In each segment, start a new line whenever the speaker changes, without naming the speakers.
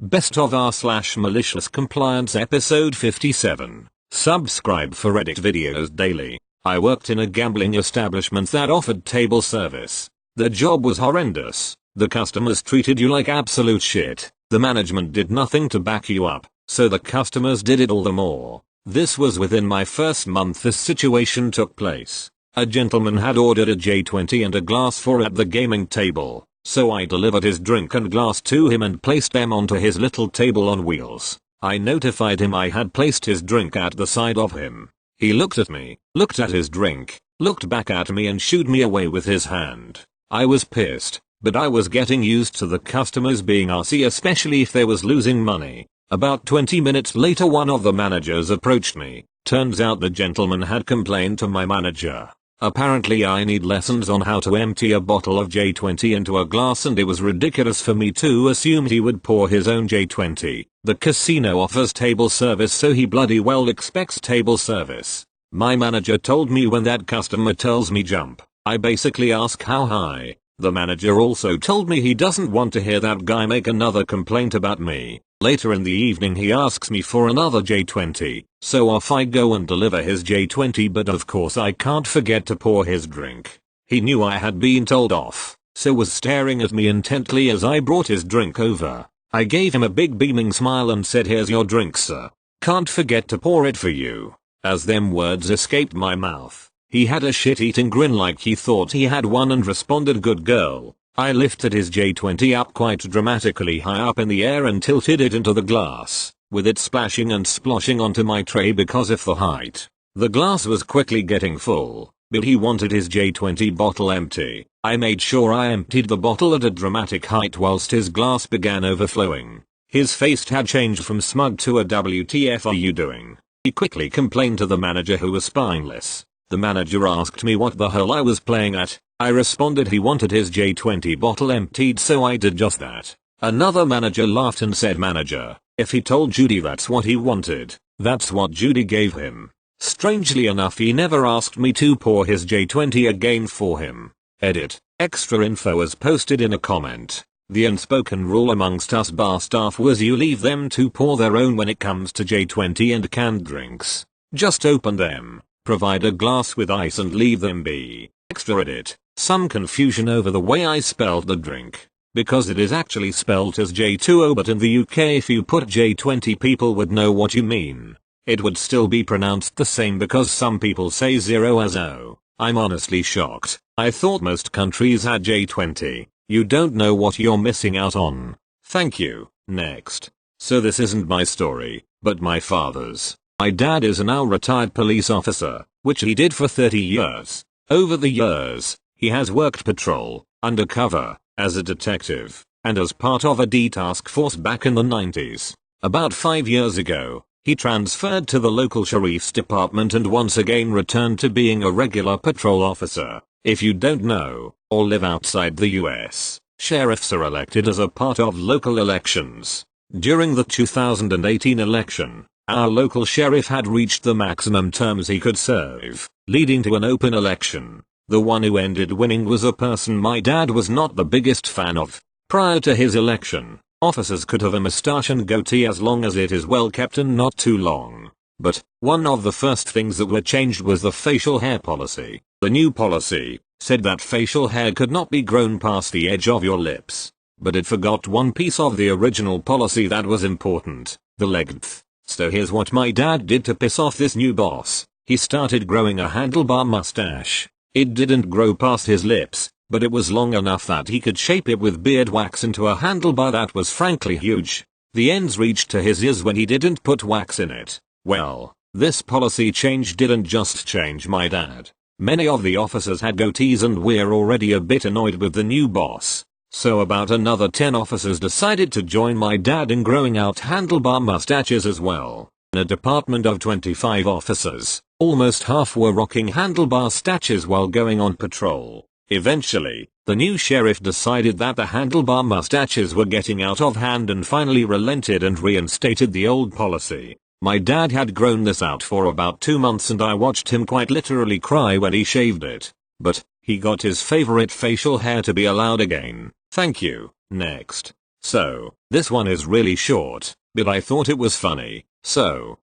Best of r/malicious compliance episode 57. Subscribe for Reddit videos daily. I worked in a gambling establishment that offered table service. The job was horrendous. The customers treated you like absolute shit. The management did nothing to back you up, so the customers did it all the more. This was within my first month this situation took place. A gentleman had ordered a J20 and a glass for at the gaming table, so I delivered his drink and glass to him and placed them onto his little table on wheels. I notified him I had placed his drink at the side of him. He looked at me, looked at his drink, looked back at me and shooed me away with his hand. I was pissed, but I was getting used to the customers being arsey, especially if they was losing money. About 20 minutes later one of the managers approached me. Turns out the gentleman had complained to my manager. Apparently I need lessons on how to empty a bottle of J20 into a glass, and it was ridiculous for me to assume he would pour his own J20. The casino offers table service, so he bloody well expects table service. My manager told me when that customer tells me jump, I basically ask how high. The manager also told me he doesn't want to hear that guy make another complaint about me. Later in the evening he asks me for another J20, so off I go and deliver his J20, but of course I can't forget to pour his drink. He knew I had been told off, so was staring at me intently as I brought his drink over. I gave him a big beaming smile and said, "Here's your drink, sir. Can't forget to pour it for you." As them words escaped my mouth, he had a shit-eating grin like he thought he had won and responded, "Good girl." I lifted his J20 up quite dramatically high up in the air and tilted it into the glass, with it splashing and sploshing onto my tray because of the height. The glass was quickly getting full, but he wanted his J20 bottle empty. I made sure I emptied the bottle at a dramatic height whilst his glass began overflowing. His face had changed from smug to a "WTF are you doing?" He quickly complained to the manager, who was spineless. The manager asked me what the hell I was playing at. I responded he wanted his J20 bottle emptied, so I did just that. Another manager laughed and said, "Manager, if he told Judy that's what he wanted, that's what Judy gave him." Strangely enough, he never asked me to pour his J20 again for him. Edit. Extra info was posted in a comment. The unspoken rule amongst us bar staff was you leave them to pour their own when it comes to J20 and canned drinks. Just open them, provide a glass with ice and leave them be. Extra edit. Some confusion over the way I spelled the drink, because it is actually spelled as J20, but in the UK if you put J20 people would know what you mean. It would still be pronounced the same because some people say zero as O. I'm honestly shocked. I thought most countries had J20. You don't know what you're missing out on. Thank you. Next. So this isn't my story, but my father's. My dad is a now retired police officer, which he did for 30 years. Over the years, he has worked patrol, undercover, as a detective, and as part of a D task force back in the 90s. About 5 years ago, he transferred to the local sheriff's department and once again returned to being a regular patrol officer. If you don't know, or live outside the US, sheriffs are elected as a part of local elections. During the 2018 election, our local sheriff had reached the maximum terms he could serve, leading to an open election. The one who ended winning was a person my dad was not the biggest fan of. Prior to his election, officers could have a mustache and goatee as long as it is well kept and not too long. But, one of the first things that were changed was the facial hair policy. The new policy said that facial hair could not be grown past the edge of your lips. But it forgot one piece of the original policy that was important: the length. So here's what my dad did to piss off this new boss. He started growing a handlebar mustache. It didn't grow past his lips, but it was long enough that he could shape it with beard wax into a handlebar that was frankly huge. The ends reached to his ears when he didn't put wax in it. Well, this policy change didn't just change my dad. Many of the officers had goatees and we're already a bit annoyed with the new boss. So about another 10 officers decided to join my dad in growing out handlebar mustaches as well. In a department of 25 officers, almost half were rocking handlebar mustaches while going on patrol. Eventually, the new sheriff decided that the handlebar mustaches were getting out of hand and finally relented and reinstated the old policy. My dad had grown this out for about 2 months and I watched him quite literally cry when he shaved it. But, he got his favorite facial hair to be allowed again. Thank you. Next. So, this one is really short, but I thought it was funny. So,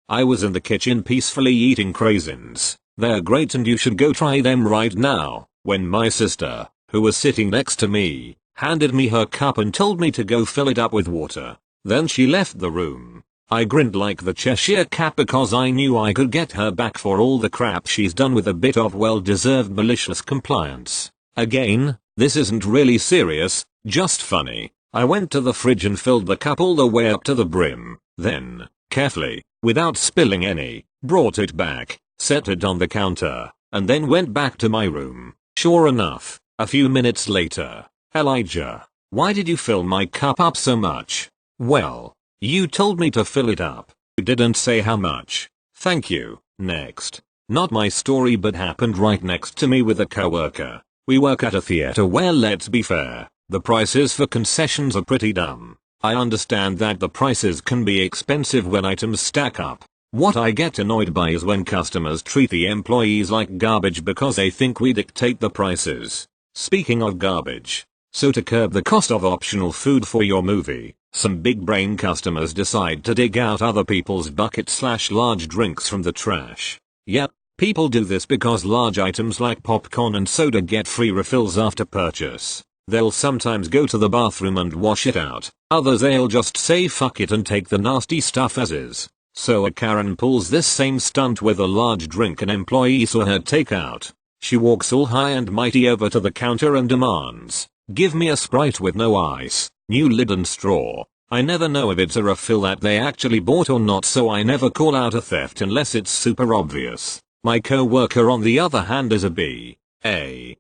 I was in the kitchen peacefully eating craisins. They're great and you should go try them right now, when my sister, who was sitting next to me, handed me her cup and told me to go fill it up with water. Then she left the room. I grinned like the Cheshire Cat because I knew I could get her back for all the crap she's done with a bit of well-deserved malicious compliance. Again, this isn't really serious, just funny. I went to the fridge and filled the cup all the way up to the brim, then, carefully, without spilling any, brought it back, set it on the counter, and then went back to my room. Sure enough, a few minutes later, Elijah, why did you fill my cup up so much? Well, you told me to fill it up. You didn't say how much. Thank you. Next. Not my story but happened right next to me with a coworker. We work at a theater where, let's be fair, the prices for concessions are pretty dumb. I understand that the prices can be expensive when items stack up. What I get annoyed by is when customers treat the employees like garbage because they think we dictate the prices. Speaking of garbage, so to curb the cost of optional food for your movie, some big brain customers decide to dig out other people's bucket/large drinks from the trash. Yep, people do this because large items like popcorn and soda get free refills after purchase. They'll sometimes go to the bathroom and wash it out. Others they'll just say fuck it and take the nasty stuff as is. So a Karen pulls this same stunt with a large drink an employee saw her take out. She walks all high and mighty over to the counter and demands, "Give me a Sprite with no ice, new lid and straw." I never know if it's a refill that they actually bought or not, so I never call out a theft unless it's super obvious. My co-worker on the other hand is a B.A.M.F.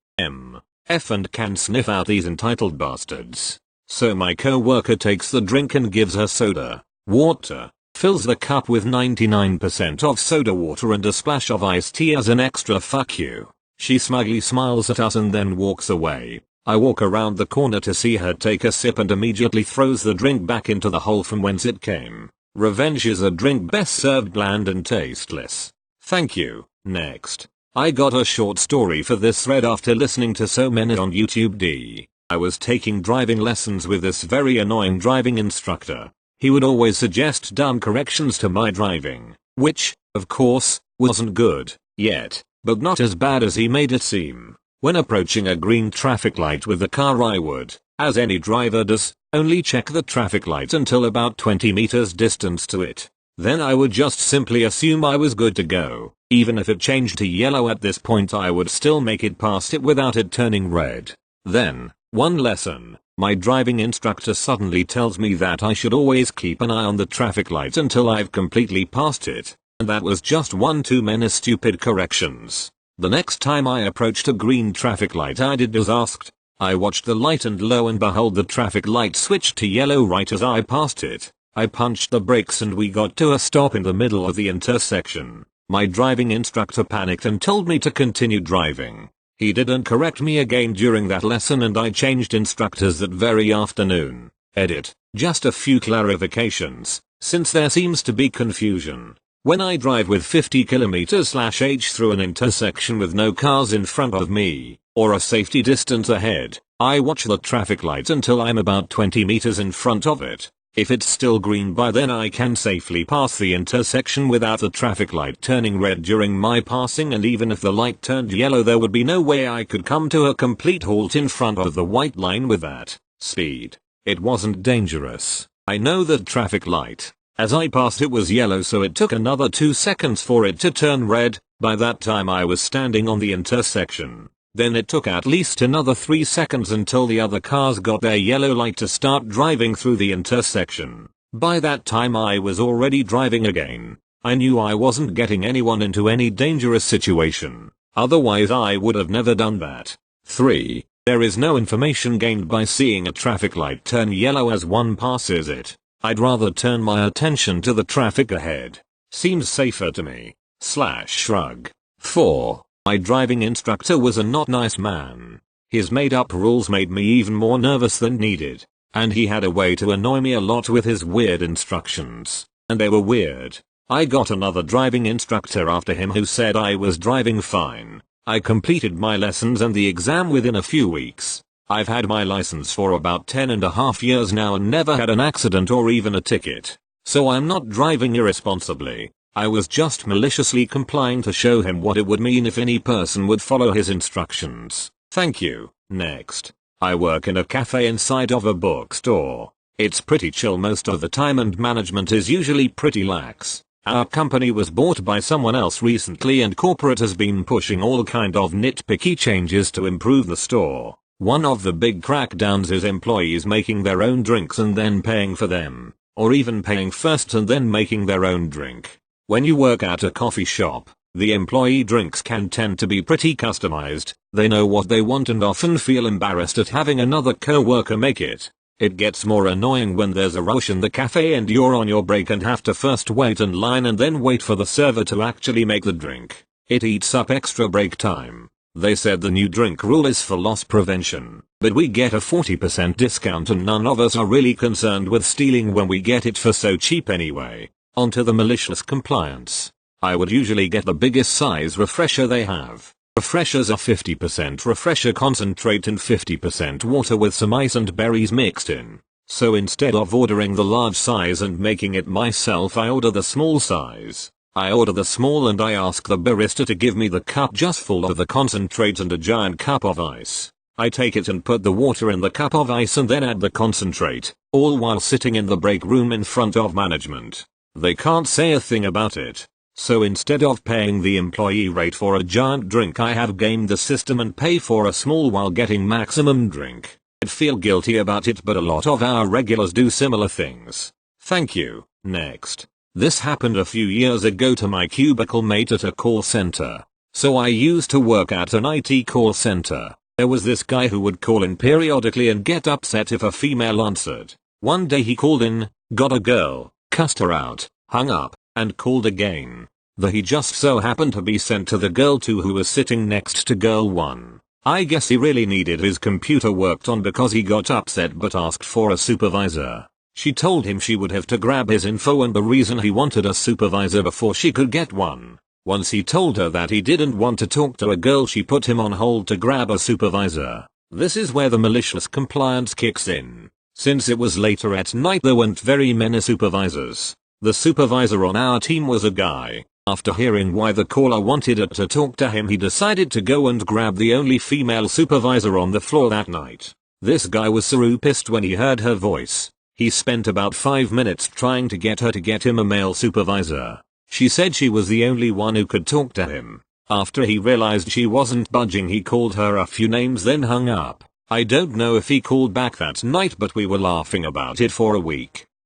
and can sniff out these entitled bastards. So my co-worker takes the drink and gives her soda water, fills the cup with 99% of soda water and a splash of iced tea as an extra fuck you. She smugly smiles at us and then walks away. I walk around the corner to see her take a sip and immediately throws the drink back into the hole from whence it came. Revenge is a drink best served bland and tasteless. Thank you. Next. I got a short story for this thread after listening to so many on YouTube. I was taking driving lessons with this very annoying driving instructor. He would always suggest dumb corrections to my driving, which, of course, wasn't good, yet, but not as bad as he made it seem. When approaching a green traffic light with the car I would, as any driver does, only check the traffic light until about 20 meters distance to it. Then I would just simply assume I was good to go. Even if it changed to yellow at this point I would still make it past it without it turning red. Then, one lesson, my driving instructor suddenly tells me that I should always keep an eye on the traffic light until I've completely passed it. And that was just one too many stupid corrections. The next time I approached a green traffic light I did as asked. I watched the light and lo and behold the traffic light switched to yellow right as I passed it. I punched the brakes and we got to a stop in the middle of the intersection. My driving instructor panicked and told me to continue driving. He didn't correct me again during that lesson and I changed instructors that very afternoon. Edit. Just a few clarifications, since there seems to be confusion. When I drive with 50 km/h through an intersection with no cars in front of me, or a safety distance ahead, I watch the traffic light until I'm about 20 meters in front of it. If it's still green by then I can safely pass the intersection without the traffic light turning red during my passing, and even if the light turned yellow there would be no way I could come to a complete halt in front of the white line with that speed. It wasn't dangerous. I know that traffic light. As I passed it was yellow, so it took another 2 seconds for it to turn red. By that time I was standing on the intersection. Then it took at least another 3 seconds until the other cars got their yellow light to start driving through the intersection. By that time I was already driving again. I knew I wasn't getting anyone into any dangerous situation. Otherwise I would have never done that. 3. There is no information gained by seeing a traffic light turn yellow as one passes it. I'd rather turn my attention to the traffic ahead. Seems safer to me. Shrug. 4. My driving instructor was a not nice man. His made up rules made me even more nervous than needed. And he had a way to annoy me a lot with his weird instructions. And they were weird. I got another driving instructor after him who said I was driving fine. I completed my lessons and the exam within a few weeks. I've had my license for about 10.5 years now and never had an accident or even a ticket. So I'm not driving irresponsibly. I was just maliciously complying to show him what it would mean if any person would follow his instructions. Thank you. Next. I work in a cafe inside of a bookstore. It's pretty chill most of the time and management is usually pretty lax. Our company was bought by someone else recently and corporate has been pushing all kind of nitpicky changes to improve the store. One of the big crackdowns is employees making their own drinks and then paying for them, or even paying first and then making their own drink. When you work at a coffee shop, the employee drinks can tend to be pretty customized. They know what they want and often feel embarrassed at having another coworker make it. It gets more annoying when there's a rush in the cafe and you're on your break and have to first wait in line and then wait for the server to actually make the drink. It eats up extra break time. They said the new drink rule is for loss prevention, but we get a 40% discount and none of us are really concerned with stealing when we get it for so cheap anyway. Onto the malicious compliance. I would usually get the biggest size refresher they have. Refreshers are 50% refresher concentrate and 50% water with some ice and berries mixed in. So instead of ordering the large size and making it myself, I order the small size. I order the small and I ask the barista to give me the cup just full of the concentrate and a giant cup of ice. I take it and put the water in the cup of ice and then add the concentrate, all while sitting in the break room in front of management. They can't say a thing about it. So instead of paying the employee rate for a giant drink, I have gamed the system and pay for a small while getting maximum drink. I'd feel guilty about it, but a lot of our regulars do similar things. Thank you. Next. This happened a few years ago to my cubicle mate at a call center. So I used to work at an IT call center. There was this guy who would call in periodically and get upset if a female answered. One day he called in, got a girl, cussed her out, hung up, and called again. He just so happened to be sent to the girl 2 who was sitting next to girl 1. I guess he really needed his computer worked on because he got upset but asked for a supervisor. She told him she would have to grab his info and the reason he wanted a supervisor before she could get one. Once he told her that he didn't want to talk to a girl, she put him on hold to grab a supervisor. This is where the malicious compliance kicks in. Since it was later at night, there weren't very many supervisors. The supervisor on our team was a guy. After hearing why the caller wanted her to talk to him, he decided to go and grab the only female supervisor on the floor that night. This guy was so pissed when he heard her voice. He spent about 5 minutes trying to get her to get him a male supervisor. She said she was the only one who could talk to him. After he realized she wasn't budging, he called her a few names then hung up. I don't know if he called back that night, but we were laughing about it for a week.